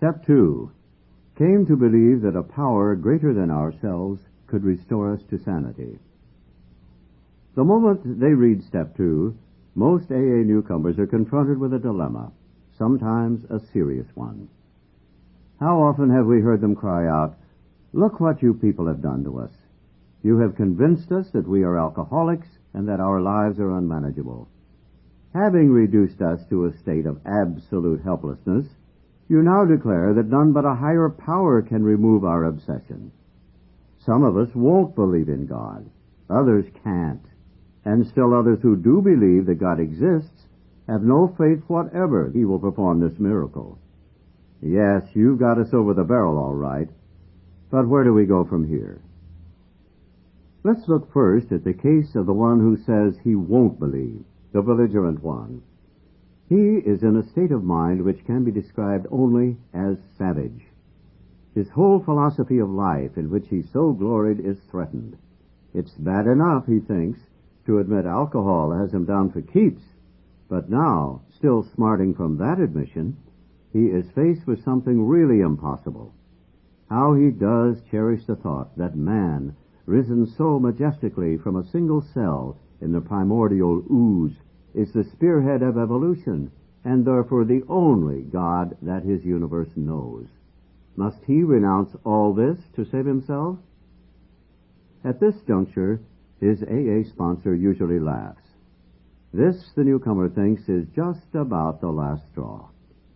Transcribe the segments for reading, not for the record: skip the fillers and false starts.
Step 2. Came to believe that a power greater than ourselves could restore us to sanity. The moment they read Step 2, most AA newcomers are confronted with a dilemma, sometimes a serious one. How often have we heard them cry out, "Look what you people have done to us. You have convinced us that we are alcoholics and that our lives are unmanageable. Having reduced us to a state of absolute helplessness, you now declare that none but a higher power can remove our obsession. Some of us won't believe in God. Others can't. And still others who do believe that God exists have no faith whatever He will perform this miracle. Yes, you've got us over the barrel all right, but where do we go from here?" Let's look first at the case of the one who says he won't believe, the belligerent one. He is in a state of mind which can be described only as savage. His whole philosophy of life, in which he so gloried, is threatened. It's bad enough, he thinks, to admit alcohol has him down for keeps, but now, still smarting from that admission, he is faced with something really impossible. How he does cherish the thought that man, risen so majestically from a single cell in the primordial ooze, is the spearhead of evolution, and therefore the only God that his universe knows. Must he renounce all this to save himself? At this juncture, his AA sponsor usually laughs. This, the newcomer thinks, is just about the last straw.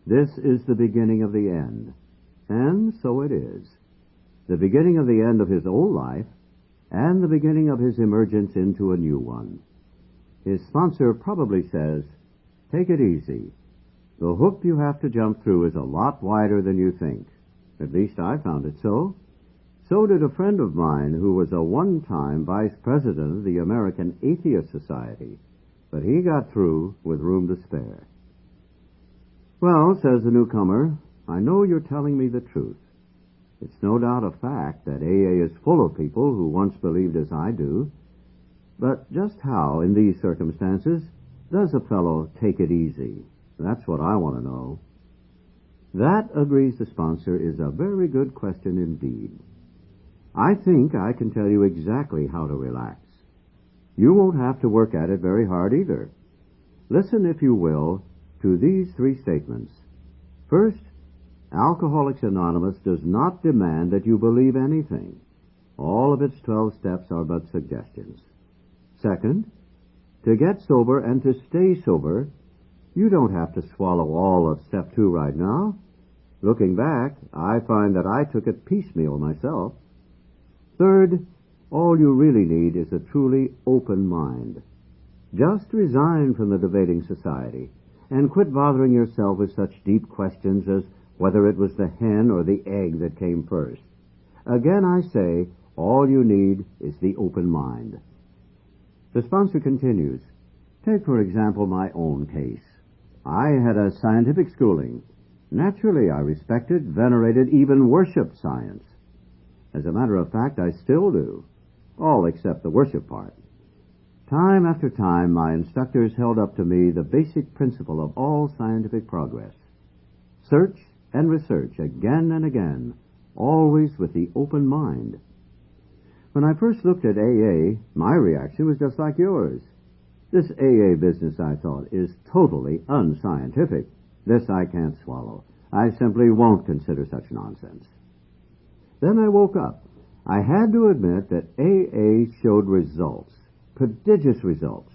This is the beginning of the end. And so it is. The beginning of the end of his old life, and the beginning of his emergence into a new one. His sponsor probably says, "Take it easy. The hook you have to jump through is a lot wider than you think. At least I found it so. So did a friend of mine who was a one-time vice president of the American Atheist Society, but he got through with room to spare." "Well," says the newcomer, "I know you're telling me the truth. It's no doubt a fact that AA is full of people who once believed as I do. But just how, in these circumstances, does a fellow take it easy? That's what I want to know." That, agrees the sponsor, is a very good question indeed. I think I can tell you exactly how to relax. You won't have to work at it very hard either. Listen, if you will, to these 3 statements. First, Alcoholics Anonymous does not demand that you believe anything. All of its 12 steps are but suggestions. Second, to get sober and to stay sober, you don't have to swallow all of Step 2 right now. Looking back, I find that I took it piecemeal myself. Third, all you really need is a truly open mind. Just resign from the debating society and quit bothering yourself with such deep questions as whether it was the hen or the egg that came first. Again, I say, all you need is the open mind. The sponsor continues, "Take, for example, my own case. I had a scientific schooling. Naturally, I respected, venerated, even worshipped science. As a matter of fact, I still do, all except the worship part. Time after time, my instructors held up to me the basic principle of all scientific progress. Search and research again and again, always with the open mind. When I first looked at AA, my reaction was just like yours. This AA business, I thought, is totally unscientific. This I can't swallow. I simply won't consider such nonsense. Then I woke up. I had to admit that AA showed results, prodigious results.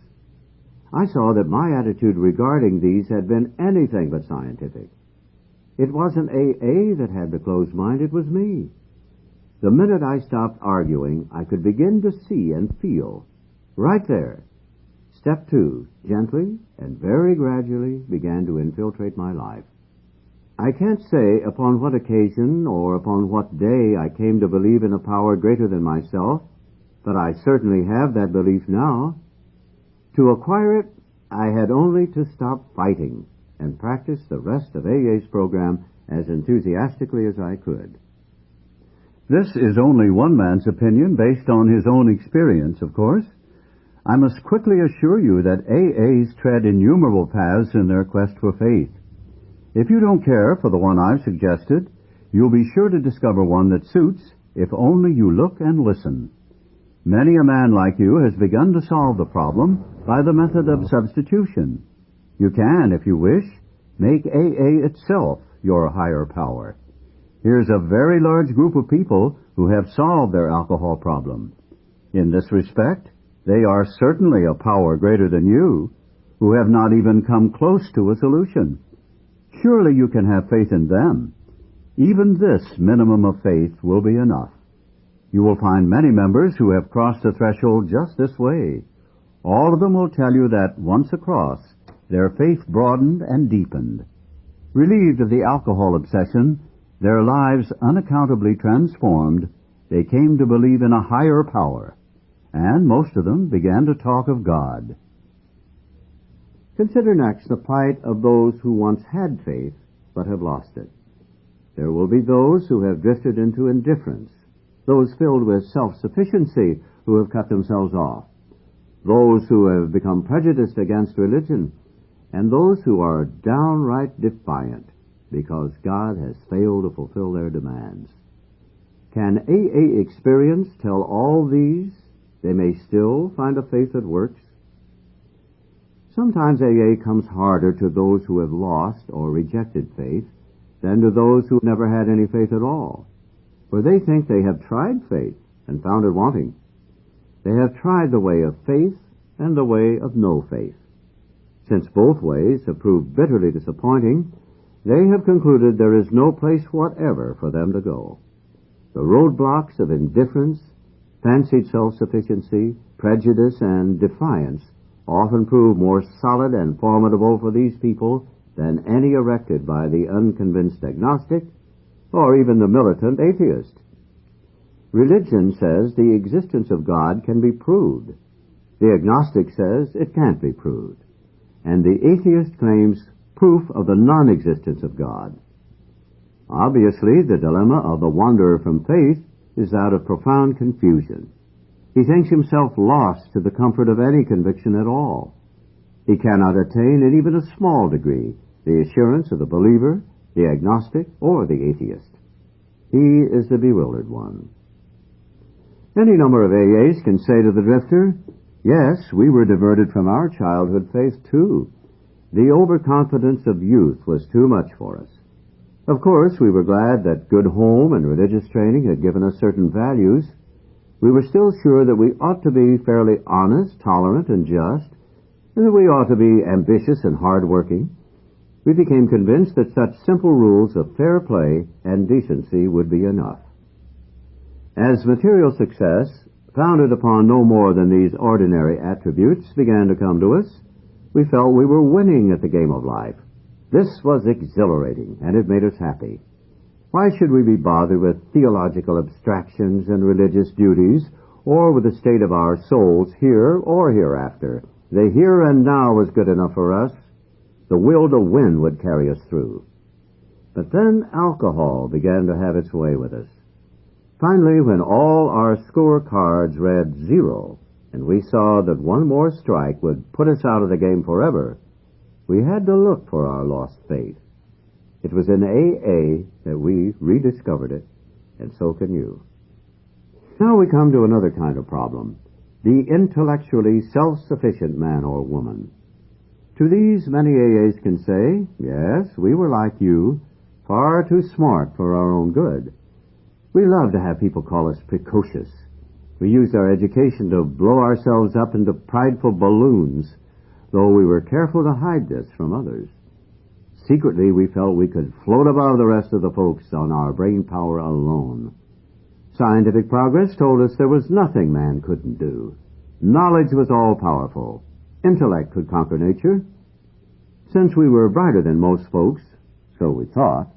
I saw that my attitude regarding these had been anything but scientific. It wasn't AA that had the closed mind, it was me. The minute I stopped arguing, I could begin to see and feel. Right there. Step 2, gently and very gradually, began to infiltrate my life. I can't say upon what occasion or upon what day I came to believe in a power greater than myself, but I certainly have that belief now. To acquire it, I had only to stop fighting and practice the rest of AA's program as enthusiastically as I could. This is only one man's opinion based on his own experience, of course. I must quickly assure you that AAs tread innumerable paths in their quest for faith. If you don't care for the one I've suggested, you'll be sure to discover one that suits if only you look and listen. Many a man like you has begun to solve the problem by the method of substitution. You can, if you wish, make AA itself your higher power. Here's a very large group of people who have solved their alcohol problem. In this respect, they are certainly a power greater than you, who have not even come close to a solution. Surely you can have faith in them. Even this minimum of faith will be enough. You will find many members who have crossed the threshold just this way. All of them will tell you that, once across, their faith broadened and deepened. Relieved of the alcohol obsession, their lives unaccountably transformed, they came to believe in a higher power, and most of them began to talk of God. Consider next the plight of those who once had faith but have lost it. There will be those who have drifted into indifference, those filled with self-sufficiency who have cut themselves off, those who have become prejudiced against religion, and those who are downright defiant because God has failed to fulfill their demands. Can AA experience tell all these they may still find a faith that works? Sometimes AA comes harder to those who have lost or rejected faith than to those who never had any faith at all, for they think they have tried faith and found it wanting. They have tried the way of faith and the way of no faith. Since both ways have proved bitterly disappointing, they have concluded there is no place whatever for them to go. The roadblocks of indifference, fancied self-sufficiency, prejudice, and defiance often prove more solid and formidable for these people than any erected by the unconvinced agnostic or even the militant atheist. Religion says the existence of God can be proved. The agnostic says it can't be proved. And the atheist claims proof of the non-existence of God. Obviously, the dilemma of the wanderer from faith is that of profound confusion. He thinks himself lost to the comfort of any conviction at all. He cannot attain in even a small degree the assurance of the believer, the agnostic, or the atheist. He is the bewildered one. Any number of AAs can say to the drifter, yes, we were diverted from our childhood faith too. The overconfidence of youth was too much for us. Of course, we were glad that good home and religious training had given us certain values. We were still sure that we ought to be fairly honest, tolerant, and just, and that we ought to be ambitious and hard-working. We became convinced that such simple rules of fair play and decency would be enough. As material success, founded upon no more than these ordinary attributes, began to come to us, we felt we were winning at the game of life. This was exhilarating, and it made us happy. Why should we be bothered with theological abstractions and religious duties, or with the state of our souls here or hereafter? The here and now was good enough for us. The will to win would carry us through. But then alcohol began to have its way with us. Finally, when all our scorecards read 0, and we saw that one more strike would put us out of the game forever, we had to look for our lost faith. It was in AA that we rediscovered it, and so can you. Now we come to another kind of problem, the intellectually self-sufficient man or woman. To these, many AAs can say, yes, we were like you, far too smart for our own good. We love to have people call us precocious. We used our education to blow ourselves up into prideful balloons, though we were careful to hide this from others. Secretly, we felt we could float above the rest of the folks on our brain power alone. Scientific progress told us there was nothing man couldn't do. Knowledge was all-powerful. Intellect could conquer nature. Since we were brighter than most folks, so we thought,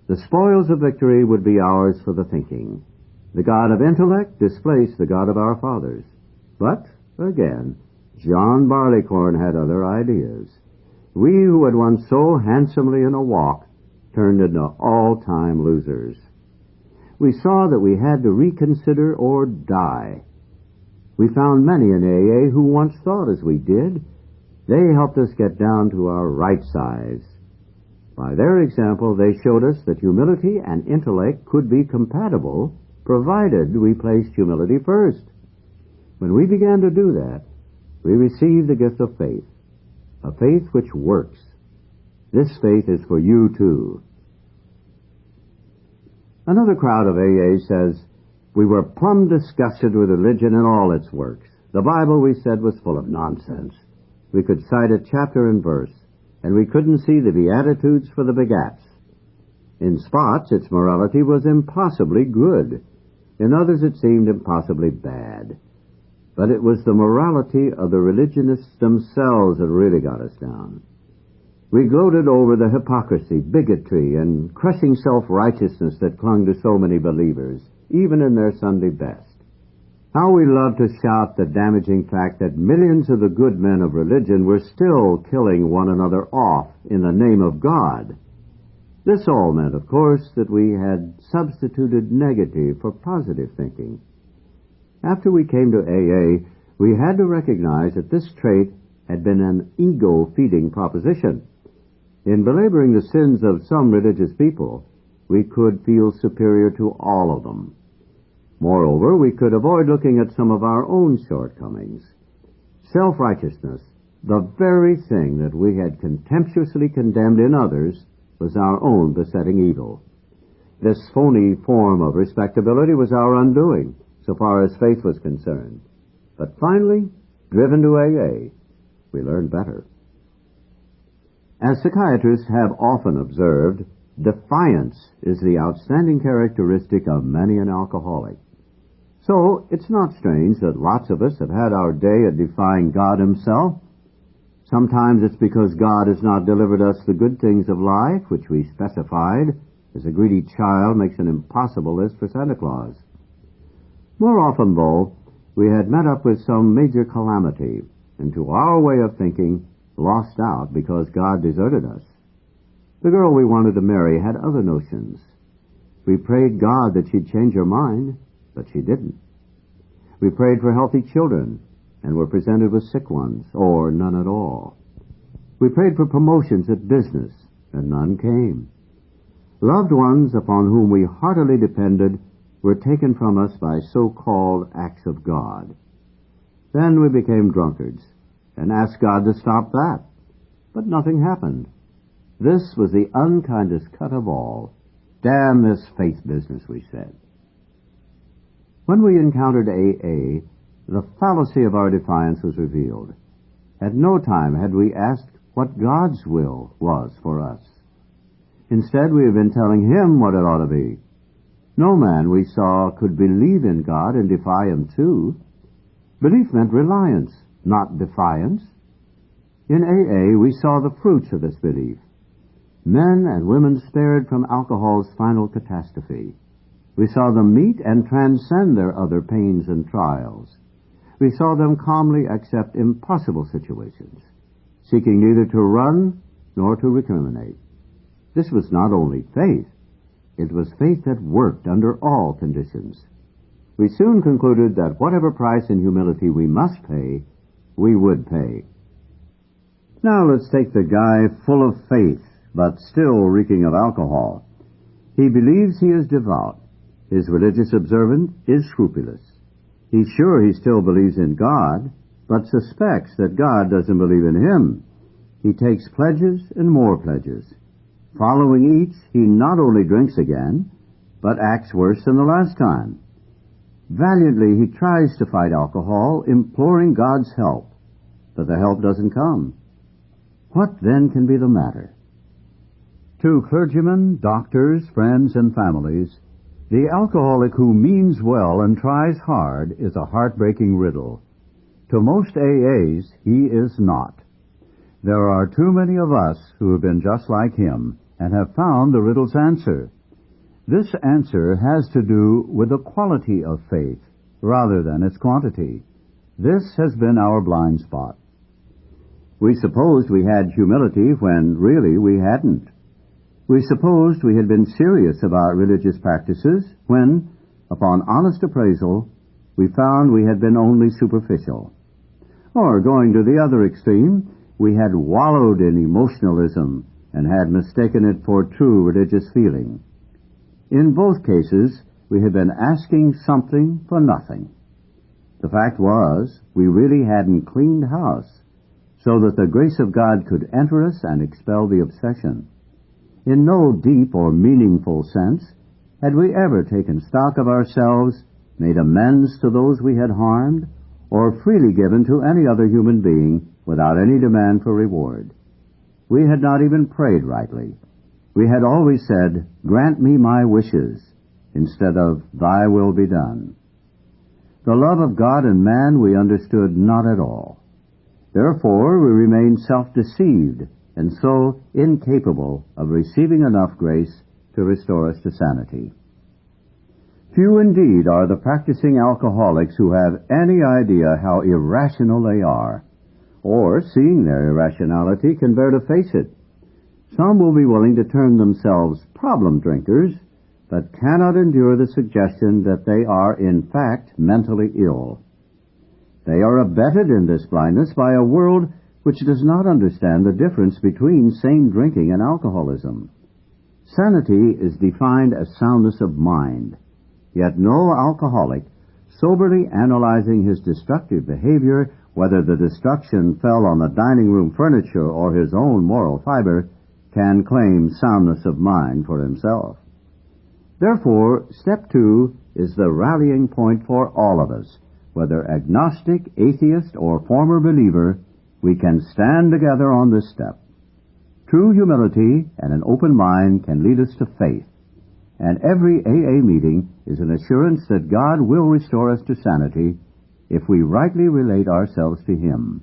the spoils of victory would be ours for the thinking. The God of intellect displaced the God of our fathers. But, again, John Barleycorn had other ideas. We who had won so handsomely in a walk turned into all-time losers. We saw that we had to reconsider or die. We found many in AA who once thought as we did. They helped us get down to our right size. By their example, they showed us that humility and intellect could be compatible, provided we placed humility first. When we began to do that, we received the gift of faith, a faith which works. This faith is for you, too. Another crowd of AA says, we were plumb disgusted with religion and all its works. The Bible, we said, was full of nonsense. We could cite a chapter and verse, and we couldn't see the Beatitudes for the begats. In spots, its morality was impossibly good. In others, it seemed impossibly bad. But it was the morality of the religionists themselves that really got us down. We gloated over the hypocrisy, bigotry, and crushing self-righteousness that clung to so many believers, even in their Sunday best. How we loved to shout the damaging fact that millions of the good men of religion were still killing one another off in the name of God. This all meant, of course, that we had substituted negative for positive thinking. After we came to AA, we had to recognize that this trait had been an ego-feeding proposition. In belaboring the sins of some religious people, we could feel superior to all of them. Moreover, we could avoid looking at some of our own shortcomings. Self-righteousness, the very thing that we had contemptuously condemned in others, was our own besetting evil. This phony form of respectability was our undoing, so far as faith was concerned. But finally, driven to AA, we learned better. As psychiatrists have often observed, defiance is the outstanding characteristic of many an alcoholic. So, it's not strange that lots of us have had our day at defying God himself. Sometimes it's because God has not delivered us the good things of life, which we specified, as a greedy child makes an impossible list for Santa Claus. More often, though, we had met up with some major calamity, and to our way of thinking, lost out because God deserted us. The girl we wanted to marry had other notions. We prayed God that she'd change her mind, but she didn't. We prayed for healthy children, and were presented with sick ones, or none at all. We prayed for promotions at business, and none came. Loved ones upon whom we heartily depended were taken from us by so-called acts of God. Then we became drunkards, and asked God to stop that. But nothing happened. This was the unkindest cut of all. Damn this faith business, we said. When we encountered AA, the fallacy of our defiance was revealed. At no time had we asked what God's will was for us. Instead, we have been telling him what it ought to be. No man we saw could believe in God and defy him too. Belief meant reliance, not defiance. In AA, we saw the fruits of this belief. Men and women spared from alcohol's final catastrophe. We saw them meet and transcend their other pains and trials. We saw them calmly accept impossible situations, seeking neither to run nor to recriminate. This was not only faith, it was faith that worked under all conditions. We soon concluded that whatever price in humility we must pay, we would pay. Now let's take the guy full of faith, but still reeking of alcohol. He believes he is devout. His religious observance is scrupulous. He's sure he still believes in God, but suspects that God doesn't believe in him. He takes pledges and more pledges. Following each, he not only drinks again, but acts worse than the last time. Valiantly, he tries to fight alcohol, imploring God's help, but the help doesn't come. What then can be the matter? To clergymen, doctors, friends, and families, the alcoholic who means well and tries hard is a heartbreaking riddle. To most AAs, he is not. There are too many of us who have been just like him and have found the riddle's answer. This answer has to do with the quality of faith rather than its quantity. This has been our blind spot. We supposed we had humility when really we hadn't. We supposed we had been serious about religious practices when, upon honest appraisal, we found we had been only superficial. Or, going to the other extreme, we had wallowed in emotionalism and had mistaken it for true religious feeling. In both cases, we had been asking something for nothing. The fact was, we really hadn't cleaned house, so that the grace of God could enter us and expel the obsession. In no deep or meaningful sense had we ever taken stock of ourselves, made amends to those we had harmed, or freely given to any other human being without any demand for reward. We had not even prayed rightly. We had always said, "Grant me my wishes," instead of "Thy will be done." The love of God and man we understood not at all. Therefore, we remained self-deceived and so incapable of receiving enough grace to restore us to sanity. Few indeed are the practicing alcoholics who have any idea how irrational they are, or, seeing their irrationality, can bear to face it. Some will be willing to term themselves problem drinkers, but cannot endure the suggestion that they are in fact mentally ill. They are abetted in this blindness by a world which does not understand the difference between sane drinking and alcoholism. Sanity is defined as soundness of mind, yet no alcoholic, soberly analyzing his destructive behavior, whether the destruction fell on the dining room furniture or his own moral fiber, can claim soundness of mind for himself. Therefore, step 2 is the rallying point for all of us. Whether agnostic, atheist, or former believer, we can stand together on this step. True humility and an open mind can lead us to faith, and every AA meeting is an assurance that God will restore us to sanity if we rightly relate ourselves to Him.